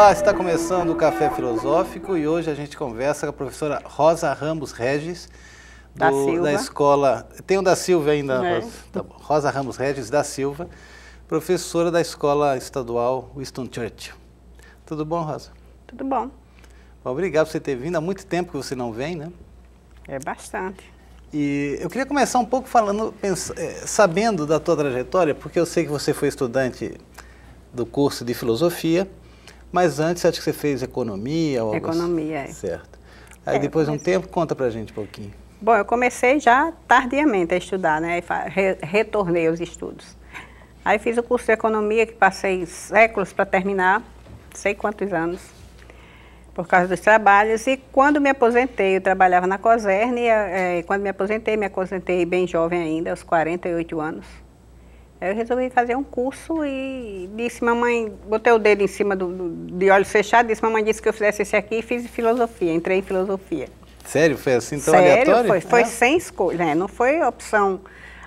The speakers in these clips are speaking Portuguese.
Olá, está começando o Café Filosófico e hoje a gente conversa com a professora Rosa Ramos Regis, da escola... Tem o da Silva ainda? É. Tá bom. Rosa Ramos Regis da Silva, professora da Escola Estadual Winston Churchill. Tudo bom, Rosa? Tudo bom. Obrigado por você ter vindo. Há muito tempo que você não vem, né? É bastante. E eu queria começar um pouco falando, sabendo da tua trajetória, porque eu sei que você foi estudante do curso de filosofia, mas antes acho que você fez economia ou algo assim. Economia, é. Certo. Aí depois de um tempo, conta pra gente um pouquinho. Bom, eu comecei já tardiamente a estudar, né? Retornei aos estudos. Aí fiz o curso de economia, que passei séculos para terminar, sei quantos anos, por causa dos trabalhos. E quando me aposentei, eu trabalhava na Coserne, e quando me aposentei bem jovem ainda, aos 48 anos. Eu resolvi fazer um curso e disse, mamãe, botei o dedo em cima de olhos fechados, disse, mamãe disse que eu fizesse esse aqui e fiz filosofia, entrei em filosofia. Sério? Foi assim tão aleatório? Sério, foi sem escolha, né? Não foi opção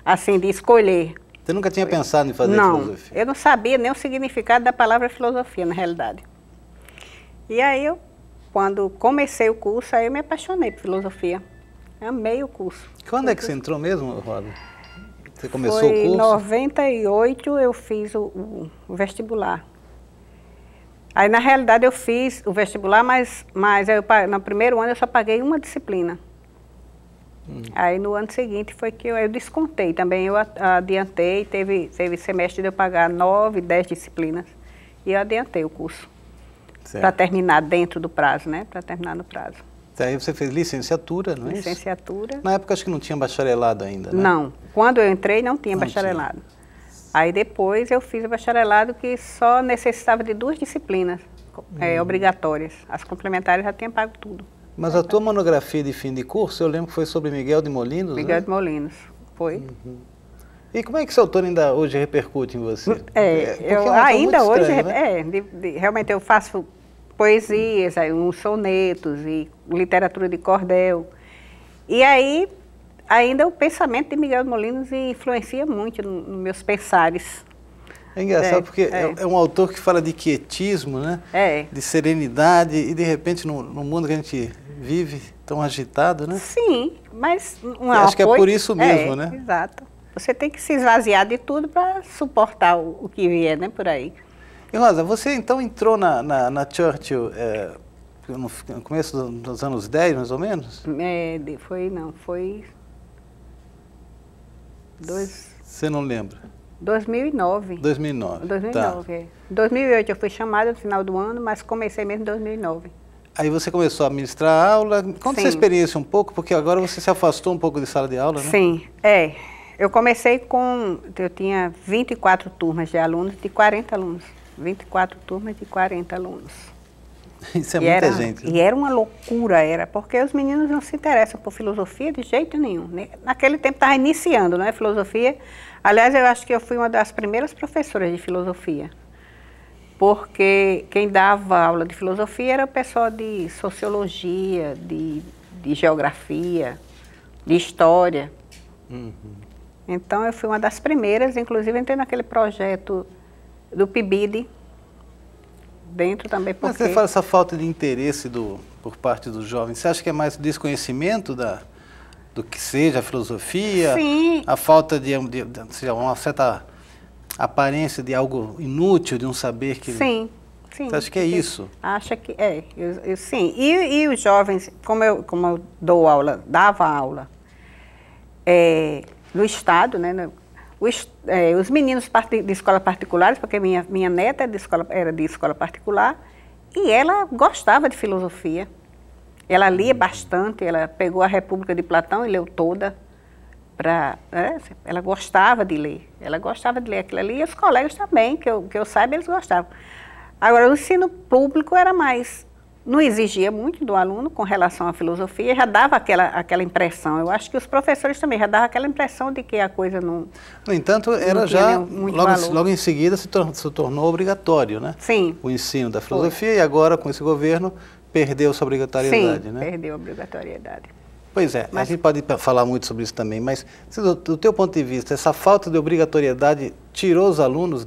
assim de escolher. Você nunca tinha pensado em fazer filosofia? Não, eu não sabia nem o significado da palavra filosofia, na realidade. E aí, quando comecei o curso, aí eu me apaixonei por filosofia. Amei o curso. Quando é que você entrou mesmo, Rosa? Você começou o curso? Em 98 eu fiz o vestibular. Aí, na realidade, eu fiz o vestibular, mas no primeiro ano eu só paguei uma disciplina. Aí, no ano seguinte, foi que eu descontei também. Eu adiantei, teve semestre de eu pagar 9, 10 disciplinas. E eu adiantei o curso. Para terminar dentro do prazo, né? Para terminar no prazo. Aí você fez licenciatura, não é isso? Licenciatura. Na época acho que não tinha bacharelado ainda, né? Não. Quando eu entrei não tinha bacharelado. Aí depois eu fiz o bacharelado que só necessitava de 2 disciplinas obrigatórias. As complementares já tinham pago tudo. Mas a tua monografia de fim de curso, eu lembro que foi sobre Miguel de Molinos, Miguel de Molinos, foi. E como é que esse autor ainda hoje repercute em você? Eu ainda hoje, realmente eu faço poesias, uns sonetos e literatura de cordel. E aí, ainda o pensamento de Miguel de Molinos influencia muito nos meus pensares. É engraçado porque é um autor que fala de quietismo, né? De serenidade e de repente no mundo que a gente vive tão agitado, né? Sim, mas acho que é por isso mesmo, né? Exato. Você tem que se esvaziar de tudo para suportar o que vier, né, por aí. E Rosa, você então entrou na Churchill no começo dos anos 10, mais ou menos? Foi... Você não lembra? 2009. 2009. 2009, Em 2008 eu fui chamada no final do ano, mas comecei mesmo em 2009. Aí você começou a ministrar aula. Conta essa experiência um pouco, porque agora você se afastou um pouco de sala de aula, né? Sim, Eu comecei eu tinha 24 turmas de alunos, de 40 alunos. 24 turmas de 40 alunos. Isso é muita gente. E era uma loucura, porque os meninos não se interessam por filosofia de jeito nenhum. Né? Naquele tempo estava iniciando, né, filosofia. Aliás, eu acho que eu fui uma das primeiras professoras de filosofia. Porque quem dava aula de filosofia era o pessoal de sociologia, de geografia, de história. Então, eu fui uma das primeiras, inclusive entrei naquele projeto do PIBID, dentro também porque... Mas você fala essa falta de interesse por parte dos jovens, você acha que é mais desconhecimento do que seja a filosofia? Sim. A falta de uma certa aparência de algo inútil, de um saber que... Sim. Você acha que é isso? Acho que sim. E os jovens, como eu dava aula no Estado, né? Os meninos de escola particulares, porque minha neta era de escola particular, e ela gostava de filosofia. Ela lia bastante, ela pegou a República de Platão e leu toda. Ela gostava de ler aquilo ali, e os colegas também, que eu saiba, eles gostavam. Agora, o ensino público era mais... Não exigia muito do aluno com relação à filosofia, já dava aquela impressão. Eu acho que os professores também já davam aquela impressão de que a coisa não... No entanto, logo em seguida se tornou obrigatório, né? Sim. O ensino da filosofia e agora, com esse governo, perdeu sua obrigatoriedade, né? Sim, perdeu a obrigatoriedade. Pois é, a gente pode falar muito sobre isso também, mas do teu ponto de vista, essa falta de obrigatoriedade tirou os alunos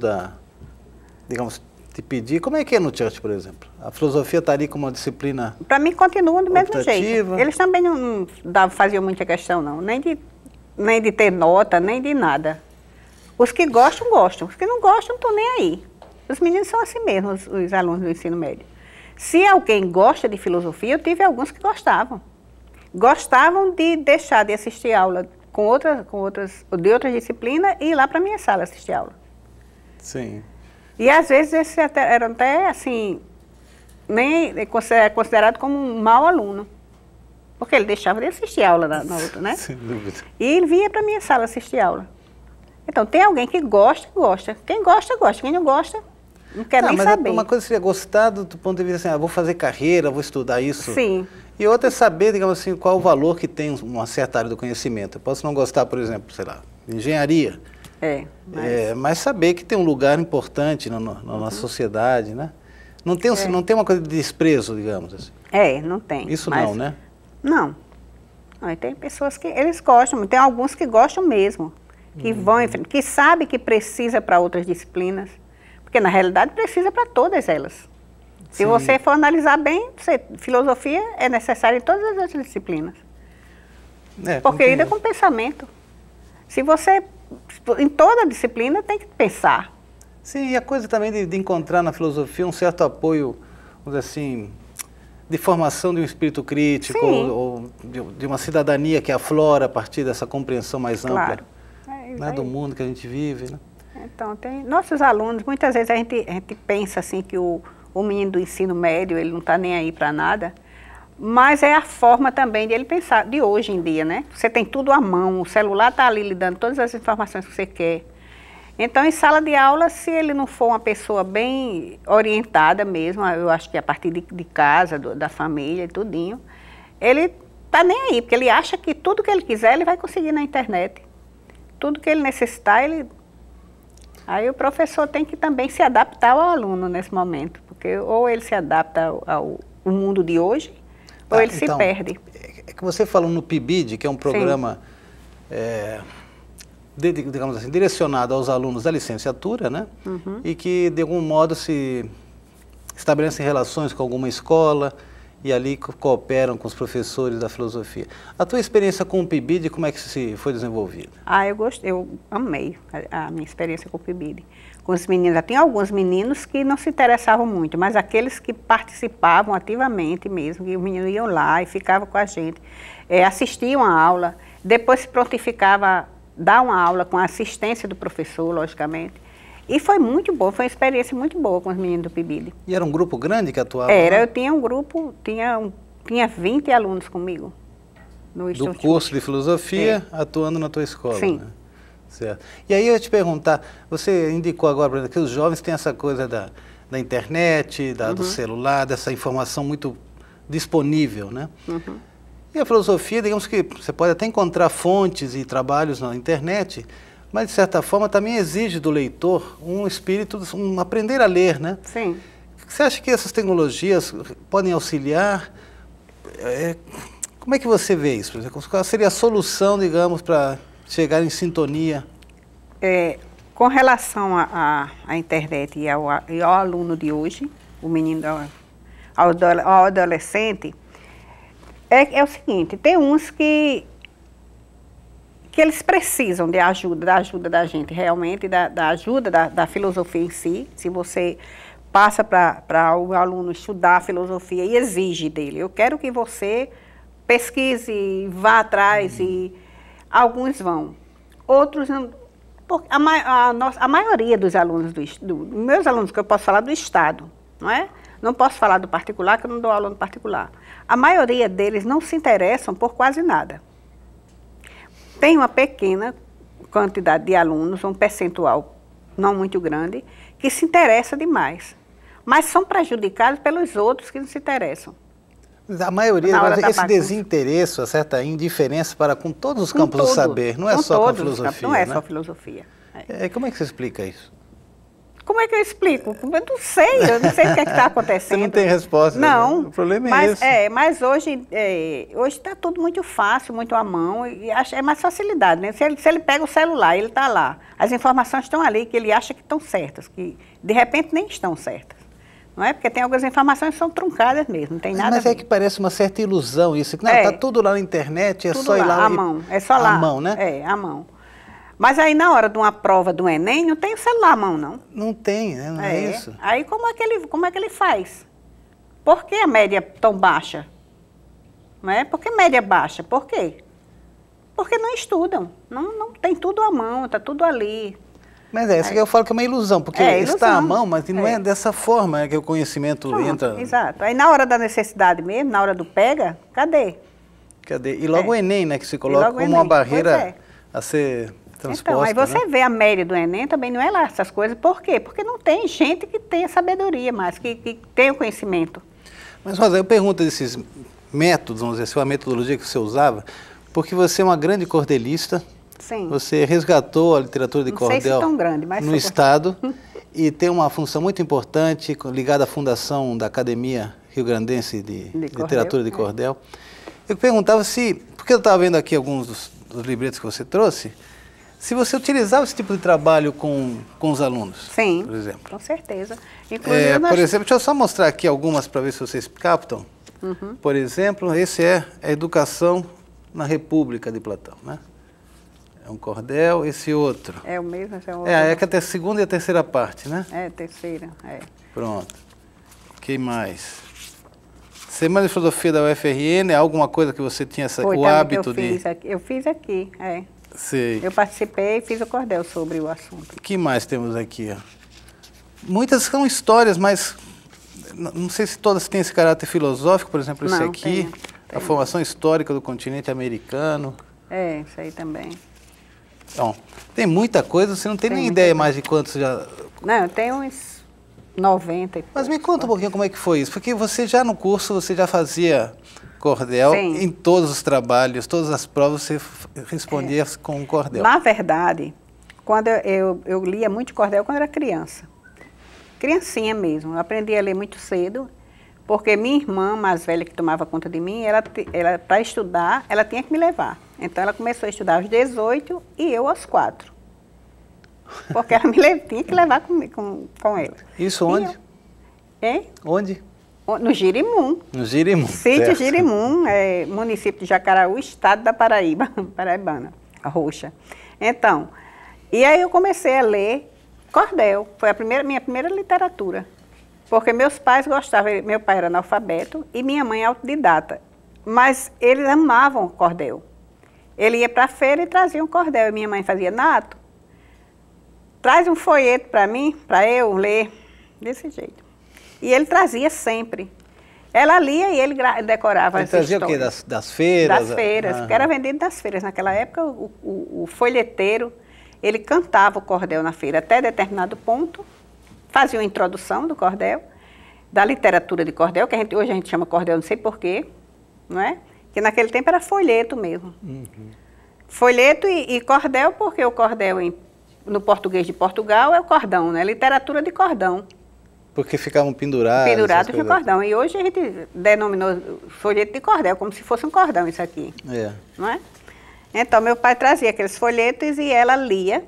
digamos, te pedir, como é que é no Church, por exemplo? A filosofia está ali como uma disciplina Para mim, continua do mesmo optativa. jeito. Eles também não faziam muita questão, não. Nem de ter nota, nem de nada. Os que gostam, gostam. Os que não gostam, não estão nem aí. Os meninos são assim mesmo, os alunos do ensino médio. Se alguém gosta de filosofia, eu tive alguns que gostavam. Gostavam de deixar de assistir aula de outras disciplinas e ir lá para a minha sala assistir aula. Sim. E às vezes esse era até assim, nem é considerado como um mau aluno. Porque ele deixava de assistir aula na outra, né? Sem dúvida. E ele vinha para a minha sala assistir aula. Então, tem alguém que gosta, gosta. Quem gosta, gosta. Quem não gosta, não quer nem saber. Uma coisa seria gostar do ponto de vista assim, vou fazer carreira, vou estudar isso. Sim. E outra é saber, digamos assim, qual o valor que tem uma certa área do conhecimento. Eu posso não gostar, por exemplo, sei lá, de engenharia. Mas saber que tem um lugar importante na nossa sociedade, né? Não tem uma coisa de desprezo, digamos assim. Não tem. Isso não, né? Não. Tem pessoas que eles gostam, tem alguns que gostam mesmo, que vão em frente, que sabem que precisa para outras disciplinas, porque na realidade precisa para todas elas. Se você for analisar bem, filosofia é necessária em todas as outras disciplinas. Porque lida com pensamento. Se você, em toda disciplina, tem que pensar. Sim, e a coisa também de encontrar na filosofia um certo apoio, vamos dizer assim, de formação de um espírito crítico, ou de uma cidadania que aflora a partir dessa compreensão mais ampla né, do mundo que a gente vive. Né? Então, tem nossos alunos, muitas vezes a gente pensa assim que o menino do ensino médio, ele não está nem aí para nada, mas é a forma também de ele pensar, de hoje em dia, né? Você tem tudo à mão, o celular está ali lhe dando todas as informações que você quer. Então, em sala de aula, se ele não for uma pessoa bem orientada mesmo, eu acho que a partir de casa, da família e tudinho, ele está nem aí, porque ele acha que tudo que ele quiser, ele vai conseguir na internet. Tudo que ele necessitar, Aí o professor tem que também se adaptar ao aluno nesse momento, porque ou ele se adapta ao mundo de hoje, ou ele se perde. É que você falou no PIBID, que é um programa, digamos assim, direcionado aos alunos da licenciatura, né? E que, de algum modo, se estabelecem relações com alguma escola e ali cooperam com os professores da filosofia. A tua experiência com o PIBID, como é que se foi desenvolvida? Eu amei a minha experiência com o PIBID. Com os meninos, já tinha alguns meninos que não se interessavam muito, mas aqueles que participavam ativamente mesmo, que os meninos iam lá e ficavam com a gente, assistiam a aula, depois se prontificava a dar uma aula com a assistência do professor, logicamente. E foi muito bom, foi uma experiência muito boa com os meninos do PIBID. E era um grupo grande que atuava? Eu tinha um grupo, tinha 20 alunos comigo. No do curso de filosofia, atuando na tua escola? Sim. Né? Certo. E aí eu ia te perguntar, você indicou agora, por exemplo, que os jovens têm essa coisa da internet, do celular, dessa informação muito disponível, né? E a filosofia, digamos que você pode até encontrar fontes e trabalhos na internet, mas, de certa forma, também exige do leitor um espírito, aprender a ler, né? Sim. Você acha que essas tecnologias podem auxiliar? Como é que você vê isso? Por exemplo, qual seria a solução, digamos, para chegar em sintonia? Com relação à internet e ao aluno de hoje, o menino, ao adolescente, é o seguinte, tem uns que eles precisam da ajuda da gente, realmente, da ajuda da filosofia em si. Se você passa para o aluno estudar a filosofia e exige dele, eu quero que você pesquise, vá atrás, e alguns vão. Outros não. A maioria dos alunos, meus alunos, que eu posso falar do Estado, não é? Não posso falar do particular, que eu não dou aula no particular. A maioria deles não se interessam por quase nada. Tem uma pequena quantidade de alunos, um percentual não muito grande, que se interessa demais. Mas são prejudicados pelos outros que não se interessam. A maioria, esse desinteresse, certa indiferença com todos os campos do saber, não é só com a filosofia. Não é só filosofia. Como é que você explica isso? como é que eu explico? Eu não sei o que é está acontecendo. Você não tem resposta. Não. Né? O problema é esse. Mas hoje está tudo muito fácil, muito à mão, e é mais facilidade, né? Se ele pega o celular, ele está lá, as informações estão ali, que ele acha que estão certas, que de repente nem estão certas. Não é? Porque tem algumas informações que são truncadas mesmo, não tem nada Mas a ver. é que parece uma certa ilusão isso. Não, está tudo lá na internet, é tudo só ir lá. À mão, é só lá. À mão, né? É, à mão. Mas aí na hora de uma prova do Enem, não tem o celular à mão, não. Não tem, né? Não é isso. Aí como é que ele faz? Por que a média é tão baixa? Não é? Por que média baixa? Por quê? Porque não estudam. Não tem tudo à mão, está tudo ali. Mas isso que eu falo que é uma ilusão, porque está à mão, mas não é dessa forma que o conhecimento entra. Exato. Aí na hora da necessidade mesmo, na hora do pega, cadê? E logo o Enem, né, que se coloca como uma barreira a ser transposta. Então, aí você vê a média do Enem, também não é lá essas coisas. Por quê? Porque não tem gente que tenha sabedoria mais, que tenha o conhecimento. Mas, Rosa, eu pergunto desses métodos, vamos dizer assim, a metodologia que você usava, porque você é uma grande cordelista. Sim. Você resgatou a literatura de cordel sei se tão grande, mas no Estado e tem uma função muito importante ligada à fundação da Academia Rio Grandense de Literatura de Cordel. Eu perguntava porque eu estava vendo aqui alguns dos livretos que você trouxe, se você utilizava esse tipo de trabalho com os alunos. Sim, por exemplo. Com certeza. Inclusive, por exemplo, deixa eu só mostrar aqui algumas para ver se vocês captam. Por exemplo, esse é a Educação na República de Platão, né? É um cordel, esse outro. É o mesmo, esse é o outro. É que a segunda e a terceira parte, né? É, terceira, Pronto. Que mais? Semana de Filosofia da UFRN, é alguma coisa que você tinha o hábito de... Eu fiz aqui, Sei. Eu participei e fiz o cordel sobre o assunto. O que mais temos aqui? Muitas são histórias, mas não sei se todas têm esse caráter filosófico, por exemplo, esse aqui, a formação histórica do continente americano. Isso aí também. Bom, tem muita coisa, você não tem nem ideia mais de quantos já... Não, tem uns 90 e Mas me conta um pouquinho como é que foi isso, porque você já no curso, você já fazia cordel, em todos os trabalhos, todas as provas, você respondia com cordel. Na verdade, quando eu lia muito cordel quando era criança. Criancinha mesmo, eu aprendi a ler muito cedo, porque minha irmã mais velha que tomava conta de mim, ela para estudar, ela tinha que me levar. Então ela começou a estudar aos 18 e eu aos 4. Porque ela tinha que levar com ela. Isso onde? Onde? No Girimum. No Girimum. Sítio Girimum, município de Jacaraú, estado da Paraíba, paraibana, roxa. Então, e aí eu comecei a ler cordel. Foi minha primeira literatura. Porque meus pais gostavam, meu pai era analfabeto e minha mãe autodidata. Mas eles amavam o cordel. Ele ia para a feira e trazia um cordel. E minha mãe fazia, Nato, traz um folheto para mim, para eu ler, desse jeito. E ele trazia sempre. Ela lia e ele decorava as histórias. Ele trazia o quê? Das feiras? Das feiras, porque era vendido das feiras. Naquela época, o folheteiro, ele cantava o cordel na feira até determinado ponto, fazia uma introdução do cordel, da literatura de cordel, que hoje a gente chama cordel, não sei porquê, não é? Que naquele tempo era folheto mesmo. Folheto e cordel, porque o cordel no português de Portugal é o cordão, né? Literatura de cordão. Porque ficavam pendurados. Pendurados de cordão. E hoje a gente denominou folheto de cordel, como se fosse um cordão isso aqui. Não é? Então, meu pai trazia aqueles folhetos e ela lia.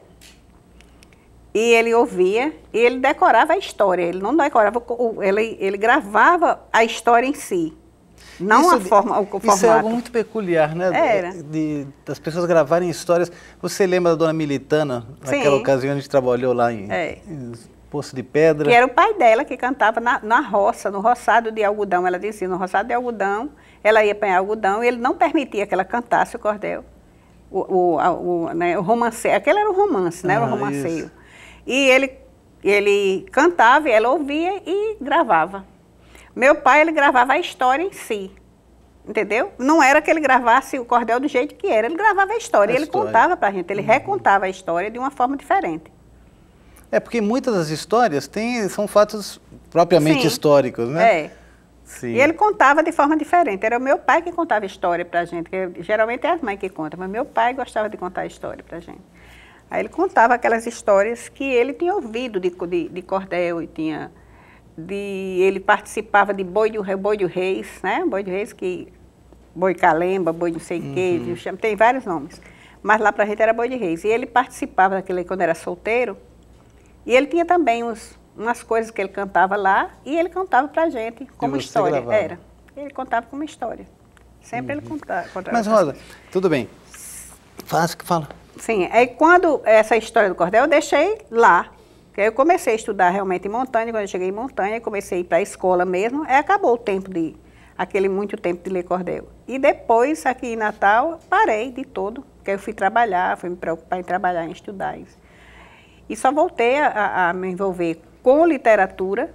E ele ouvia e ele decorava a história. Ele não decorava, ele gravava a história em si. Não o formato. Isso é algo muito peculiar, né? Era. Das pessoas gravarem histórias. Você lembra da dona Militana? Naquela ocasião a gente trabalhou lá em Poço de Pedra. Que era o pai dela que cantava na roça, no roçado de algodão. Ela dizia, no roçado de algodão, ela ia apanhar algodão e ele não permitia que ela cantasse o cordel. Né, o romanceio. Aquele era o romance, né? Era o romanceio. Isso. E ele cantava, e ela ouvia e gravava. Meu pai, ele gravava a história em si, entendeu? Não era que ele gravasse o cordel do jeito que era, ele gravava a história, ele contava pra gente, ele recontava a história de uma forma diferente. Porque muitas das histórias são fatos propriamente históricos, né? Sim. E ele contava de forma diferente, era o meu pai que contava a história pra gente, que geralmente é as mães que contam, mas meu pai gostava de contar a história pra gente. Aí ele contava aquelas histórias que ele tinha ouvido de cordel, ele participava de boi de reis, né? Boi de reis, boi calemba, boi não sei o quê, tem vários nomes. Mas lá pra gente era boi de reis. E ele participava daquele quando era solteiro, e ele tinha também umas coisas que ele cantava lá, e ele contava pra gente como história. Gravava. Ele contava como história. Sempre ele contava. Mas, Rosa, tudo bem. Fala. Sim, aí quando essa história do cordel eu deixei lá. Porque aí eu comecei a estudar realmente em Montanha, quando eu cheguei em Montanha, comecei a ir para a escola mesmo, aí acabou o tempo muito tempo de ler cordel. E depois, aqui em Natal, parei de todo, porque eu fui me preocupar em trabalhar, em estudar isso. E só voltei a me envolver com literatura,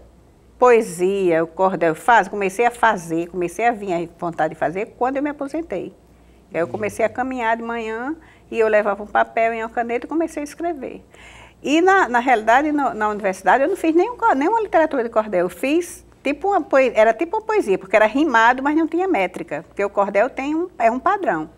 poesia, o cordel, comecei a vir a vontade de fazer quando eu me aposentei. Aí eu comecei a caminhar de manhã, e eu levava um papel e uma caneta e comecei a escrever. E, na realidade, na universidade, eu não fiz nenhuma literatura de cordel. Eu fiz era tipo uma poesia, porque era rimado, mas não tinha métrica. Porque o cordel é um padrão.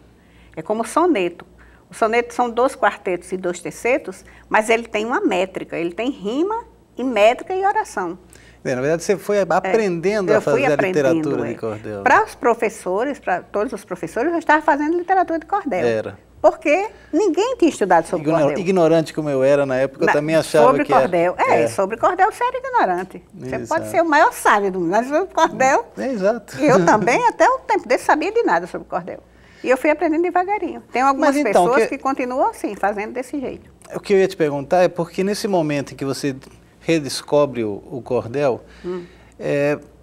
É como o soneto. O soneto são 2 quartetos e 2 tercetos, mas ele tem uma métrica. Ele tem rima, e métrica e oração. Na verdade, você foi aprendendo a fazer a literatura de cordel. Para os professores, para todos os professores, eu estava fazendo literatura de cordel. Era. Porque ninguém tinha estudado sobre cordel. Ignorante como eu era na época, eu também achava sobre que cordel. Sobre cordel você era ignorante. Você Exato. pode ser o maior sábio do mundo, mas sobre cordel... Exato. Eu também, até o tempo desse, sabia de nada sobre cordel. E eu fui aprendendo devagarinho. Tem algumas pessoas que continuam assim, fazendo desse jeito. O que eu ia te perguntar é porque nesse momento em que você redescobre o cordel,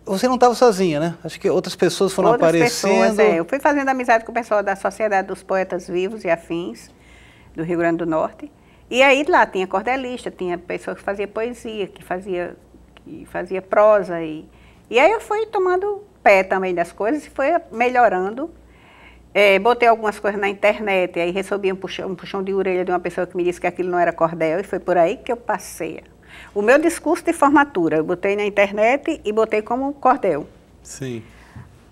você não estava sozinha, né? Acho que outras pessoas foram aparecendo. Eu fui fazendo amizade com o pessoal da Sociedade dos Poetas Vivos e Afins, do Rio Grande do Norte. E aí lá tinha cordelista, tinha pessoas que faziam poesia, que fazia prosa. E aí eu fui tomando pé também das coisas e foi melhorando. Botei algumas coisas na internet, aí recebi um puxão de orelha de uma pessoa que me disse que aquilo não era cordel, e foi por aí que eu passei. O meu discurso de formatura, eu botei na internet e botei como cordel. Sim.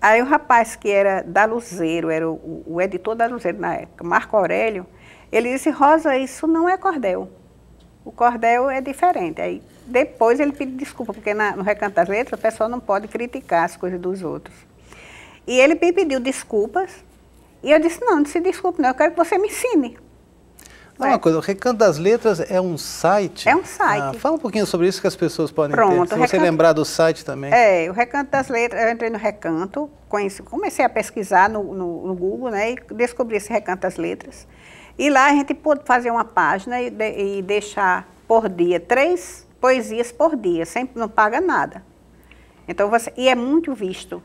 Aí o rapaz que era da Luzeiro, era o editor da Luzeiro na época, Marco Aurélio, ele disse, Rosa, isso não é cordel. O cordel é diferente. Aí depois ele pediu desculpa, porque no Recanto das Letras o pessoal não pode criticar as coisas dos outros. E ele me pediu desculpas, e eu disse, não se desculpe não, eu quero que você me ensine. Uma coisa, o Recanto das Letras é um site? É um site. Fala um pouquinho sobre isso que as pessoas podem ter. Se você lembrar do site também. O Recanto das Letras, eu entrei no Recanto, comecei a pesquisar no Google, né, e descobri esse Recanto das Letras. E lá a gente pôde fazer uma página e deixar por dia 3 poesias por dia, sempre não paga nada. Então e é muito visto.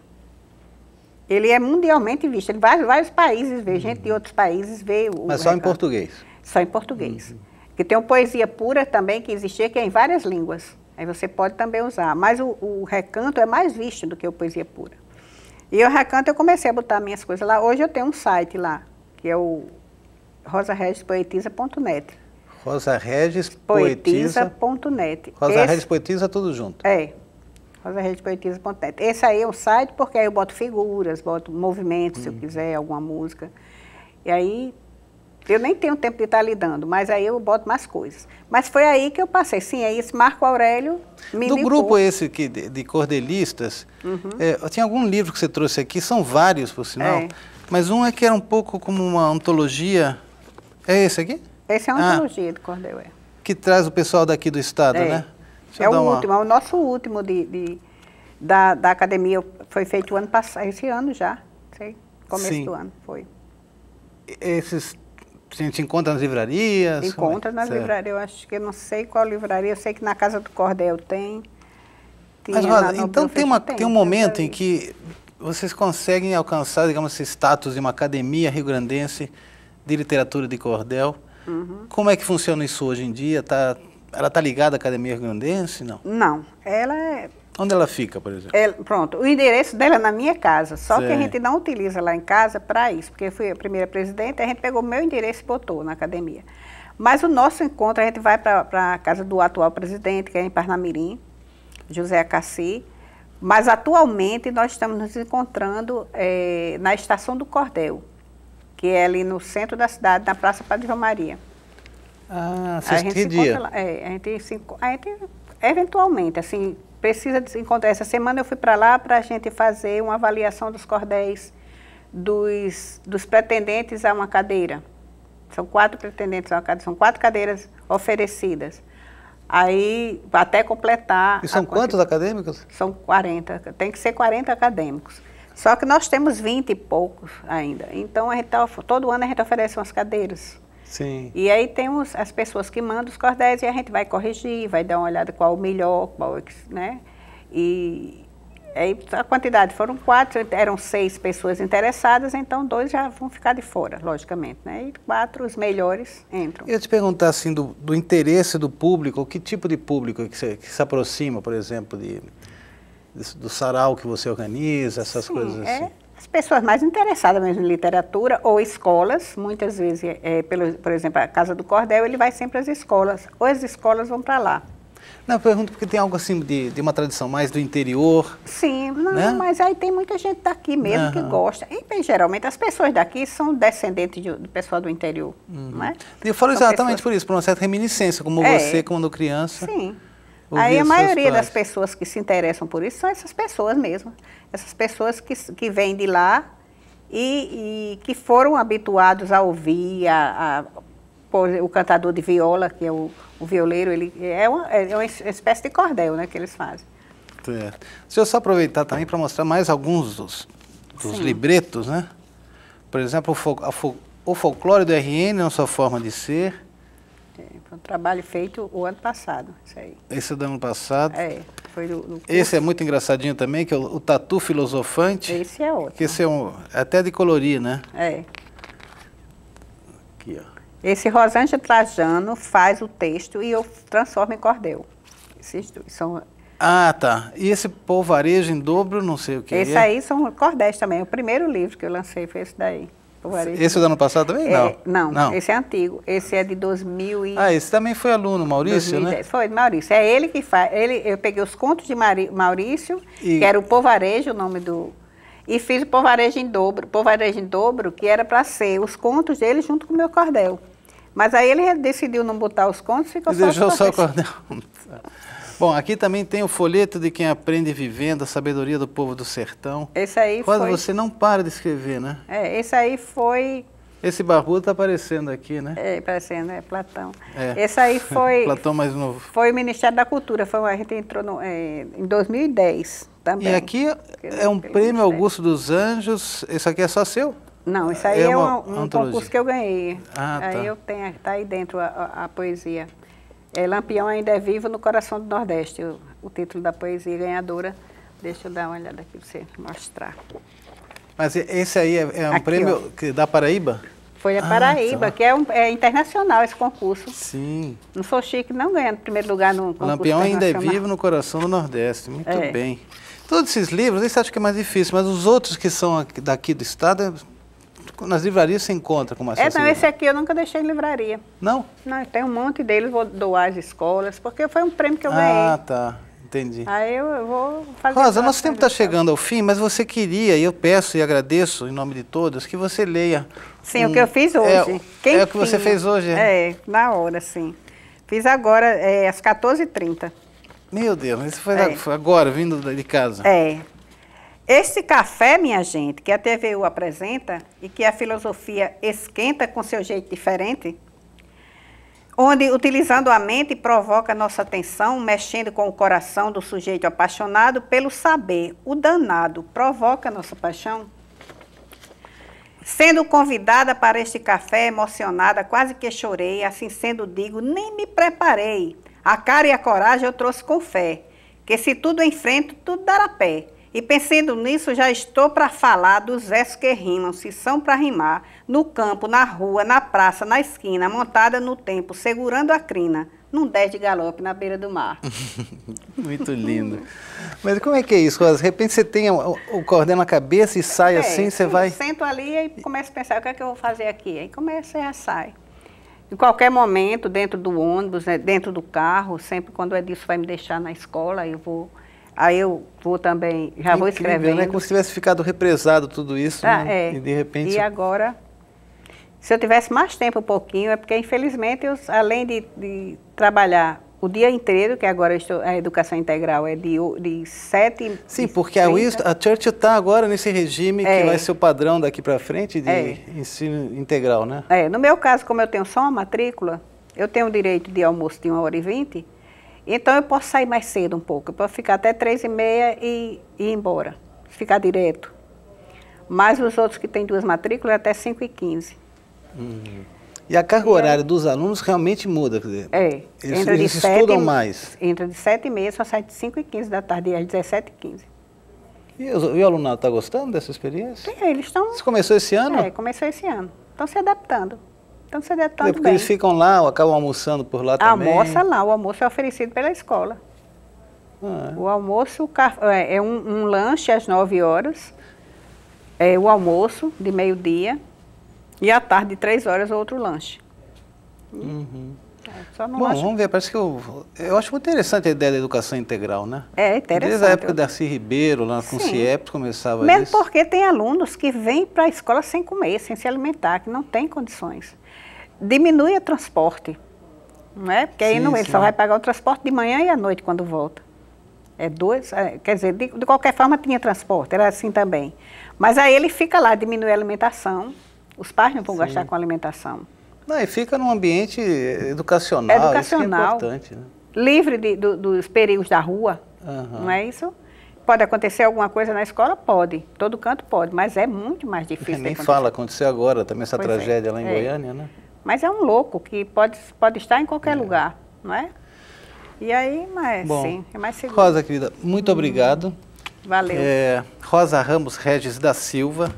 Ele é mundialmente visto. Vários países vê, gente de outros países vê o Mas só Recanto. Em português? Só em português. Que tem uma poesia pura também que existia, que é em várias línguas. Aí você pode também usar. Mas o Recanto é mais visto do que a poesia pura. E o Recanto eu comecei a botar minhas coisas lá. Hoje eu tenho um site lá, que é o rosaregispoetisa.net. Rosaregispoetisa.net. Rosaregis Poetisa tudo junto. rosaregispoetisa.net. Esse aí é o site porque aí eu boto figuras, boto movimentos, se eu quiser, alguma música. E aí... Eu nem tenho tempo de estar lidando, mas aí eu boto mais coisas. Mas foi aí que eu passei. Sim, aí esse Marco Aurélio me Do indicou. grupo esse aqui de cordelistas, tinha algum livro que você trouxe aqui, são vários, por sinal, mas um é que era um pouco como uma antologia. É esse aqui? Esse é uma antologia de cordel, Que traz o pessoal daqui do estado, né? É o último, é o nosso último da academia. Foi feito esse ano já, começo do ano, foi. Esses... A gente encontra nas livrarias? Encontra nas livrarias, eu acho que eu não sei qual livraria, eu sei que na Casa do Cordel tem. Mas, Rosa, então tem um momento em que vocês conseguem alcançar, digamos, esse status de uma academia rio-grandense de literatura de cordel. Como é que funciona isso hoje em dia? Ela está ligada à Academia Rio-Grandense? Não. Não, ela é... Onde ela fica, por exemplo? Pronto, o endereço dela é na minha casa, só que a gente não utiliza lá em casa para isso, porque eu fui a primeira presidente, a gente pegou o meu endereço e botou na academia. Mas o nosso encontro, a gente vai para a casa do atual presidente, que é em Parnamirim, José Acassi, mas atualmente nós estamos nos encontrando na Estação do Cordel, que é ali no centro da cidade, na Praça Padre João Maria. Ah, você que dia? A gente eventualmente, assim, precisa de se encontrar. Essa semana eu fui para lá para a gente fazer uma avaliação dos cordéis dos pretendentes a uma cadeira. São 4 pretendentes a uma cadeira, são 4 cadeiras oferecidas. Aí, até completar... E são quantos acadêmicos? São 40, tem que ser 40 acadêmicos. Só que nós temos 20 e poucos ainda. Então, todo ano a gente oferece umas cadeiras. Sim. E aí temos as pessoas que mandam os cordéis e a gente vai corrigir, vai dar uma olhada qual o melhor, né? E aí a quantidade foram 4, eram 6 pessoas interessadas, então 2 já vão ficar de fora, logicamente, né? E 4, os melhores, entram. Eu ia te perguntar, assim, do interesse do público, que tipo de público que se aproxima, por exemplo, do sarau que você organiza, essas coisas assim? As pessoas mais interessadas mesmo em literatura ou escolas, muitas vezes, por exemplo, a Casa do Cordel, ele vai sempre às escolas, ou as escolas vão para lá. Não, eu pergunto porque tem algo assim de uma tradição mais do interior. Sim, não, né? Mas aí tem muita gente daqui mesmo que gosta. E bem, geralmente as pessoas daqui são descendentes do pessoal do interior, não é? Eu falo exatamente por isso, por uma certa reminiscência, como você, quando criança. Sim. Aí a maioria das pessoas que se interessam por isso são essas pessoas mesmo. Essas pessoas que vêm de lá e que foram habituados a ouvir o cantador de viola, que é o violeiro, ele é uma espécie de cordel, né, que eles fazem. Certo. Deixa eu só aproveitar também para mostrar mais alguns dos libretos, né? Por exemplo, o folclore do RN, na sua forma de ser. Foi um trabalho feito o ano passado, isso aí. Esse é do ano passado. Foi do curso. Esse é muito engraçadinho também, que é o Tatu Filosofante. Esse é outro. Que esse é até de colorir, né? Aqui, ó. Esse Rosângela Trajano faz o texto e eu transformo em cordel. Esses dois são... Ah, tá. E esse Polvarejo em Dobro, não sei o que Esse aí são cordéis também. O primeiro livro que eu lancei foi esse daí. Esse é do ano passado também? Não, esse é antigo. Esse é de 2000 e... Ah, esse também foi aluno, Maurício, 2010. Né? Foi, Maurício. É ele que faz. Eu peguei os contos de Maurício, que era o Polvarejo, o nome do... E fiz o Polvarejo em Dobro. Polvarejo em Dobro, que era para ser os contos dele junto com o meu cordel. Mas aí ele decidiu não botar os contos, ficou só deixou só o cordel. Bom, aqui também tem o folheto de quem aprende vivendo, a sabedoria do povo do sertão. Esse aí Quase você não para de escrever, né? Esse aí foi... Esse barbudo está aparecendo aqui, né? Aparecendo, Platão. Esse aí foi... Platão mais novo. Foi o Ministério da Cultura, a gente entrou em 2010 também. E aqui é um prêmio Augusto dos Anjos, esse aqui é só seu? Não, isso aí é um concurso que eu ganhei. Ah, aí tá. Tá aí dentro a poesia. Lampião ainda é vivo no coração do Nordeste, o título da poesia ganhadora. Deixa eu dar uma olhada aqui para você mostrar. Mas esse aí é um aqui, prêmio da Paraíba? Foi da Paraíba, tá. Que é internacional esse concurso. Sim. Não sou chique não ganhando primeiro lugar no concurso. O Lampião ainda é vivo no coração do Nordeste, muito bem. Todos esses livros, esse acho que é mais difícil, mas os outros que são daqui do estado... Nas livrarias você encontra com mais facilidade. Não, esse aqui eu nunca deixei em livraria. Não? Não, tem um monte deles, vou doar às escolas, porque foi um prêmio que eu ganhei. Ah, tá. Entendi. Aí eu vou fazer... Rosa, nosso tempo está chegando ao fim, mas você queria, e eu peço e agradeço em nome de todos, que você leia. Sim, o que eu fiz hoje. É o que você fez hoje? Na hora, sim. Fiz agora, às 14h30. Meu Deus, isso foi agora, vindo de casa. Esse café, minha gente, que a TVU apresenta e que a filosofia esquenta com seu jeito diferente, onde, utilizando a mente, provoca nossa atenção, mexendo com o coração do sujeito apaixonado pelo saber, o danado, provoca nossa paixão. Sendo convidada para este café, emocionada, quase que chorei, assim sendo digo, nem me preparei. A cara e a coragem eu trouxe com fé, que se tudo enfrento, tudo dará pé. E pensando nisso, já estou para falar dos versos que rimam, se são para rimar, no campo, na rua, na praça, na esquina, montada no tempo, segurando a crina, num 10 de galope na beira do mar. Muito lindo. Mas como é que é isso, Rosa? De repente você tem o cordel na cabeça e sai assim, você vai... Sento ali e começo a pensar, o que é que eu vou fazer aqui? Aí começa e já sai. Em qualquer momento, dentro do ônibus, dentro do carro, sempre quando o Edilson vai me deixar na escola, aí eu vou também, já vou escrevendo. Né? Como se tivesse ficado represado tudo isso, né? E de repente... E agora... Se eu tivesse mais tempo, um pouquinho, é porque, infelizmente, além de trabalhar o dia inteiro, que agora a educação integral é de 7... Sim, porque a Churchill está agora nesse regime que vai ser o padrão daqui para frente de ensino integral, né? No meu caso, como eu tenho só uma matrícula, eu tenho o direito de almoço de 1h20, então eu posso sair mais cedo um pouco, eu posso ficar até 3h30 e ir embora, ficar direto. Mas os outros que têm 2 matrículas é até 5h15. E a carga horária dos alunos realmente muda, quer dizer, eles estudam mais. Entra de 7h30, só sai de 5h15 da tarde, às 17h15. E o alunado está gostando dessa experiência? Eles estão... Isso começou esse ano? Começou esse ano. Estão se adaptando. Estão se adaptando porque bem. Eles ficam lá, acabam almoçando por lá também? Almoça lá, o almoço é oferecido pela escola. O almoço é um lanche às 9 horas, o almoço de meio-dia, e à tarde, de 3 horas, outro lanche. Vamos ver, parece que eu acho muito interessante a ideia da educação integral, né? É interessante. Desde a época da Darcy Ribeiro, lá com o CIEP, começava mesmo isso. Mesmo porque tem alunos que vêm para a escola sem comer, sem se alimentar, que não tem condições. Diminui o transporte, não é? Porque aí ele só vai pagar o transporte de manhã e à noite quando volta. Quer dizer, de qualquer forma tinha transporte, era assim também. Mas aí ele fica lá, diminui a alimentação, os pais não vão gastar com alimentação. Não, e fica num ambiente educacional, isso que é importante. Né? Livre dos perigos da rua, não é isso? Pode acontecer alguma coisa na escola? Pode, todo canto pode, mas é muito mais difícil. Nem fala, aconteceu agora também essa tragédia lá em Goiânia, né? Mas é um louco que pode estar em qualquer lugar, não é? E aí, sim, é mais seguro. Rosa, querida, muito obrigado. Valeu. Rosa Ramos Regis da Silva,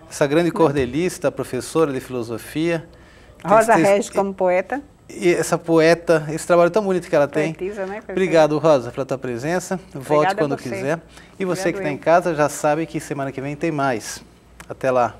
essa grande cordelista, professora de filosofia. Rosa Regis como poeta. E essa poeta, esse trabalho tão bonito que ela tem. Poetisa, né? Obrigado, Rosa, pela tua presença. Volte quando quiser. E você que está em casa já sabe que semana que vem tem mais. Até lá.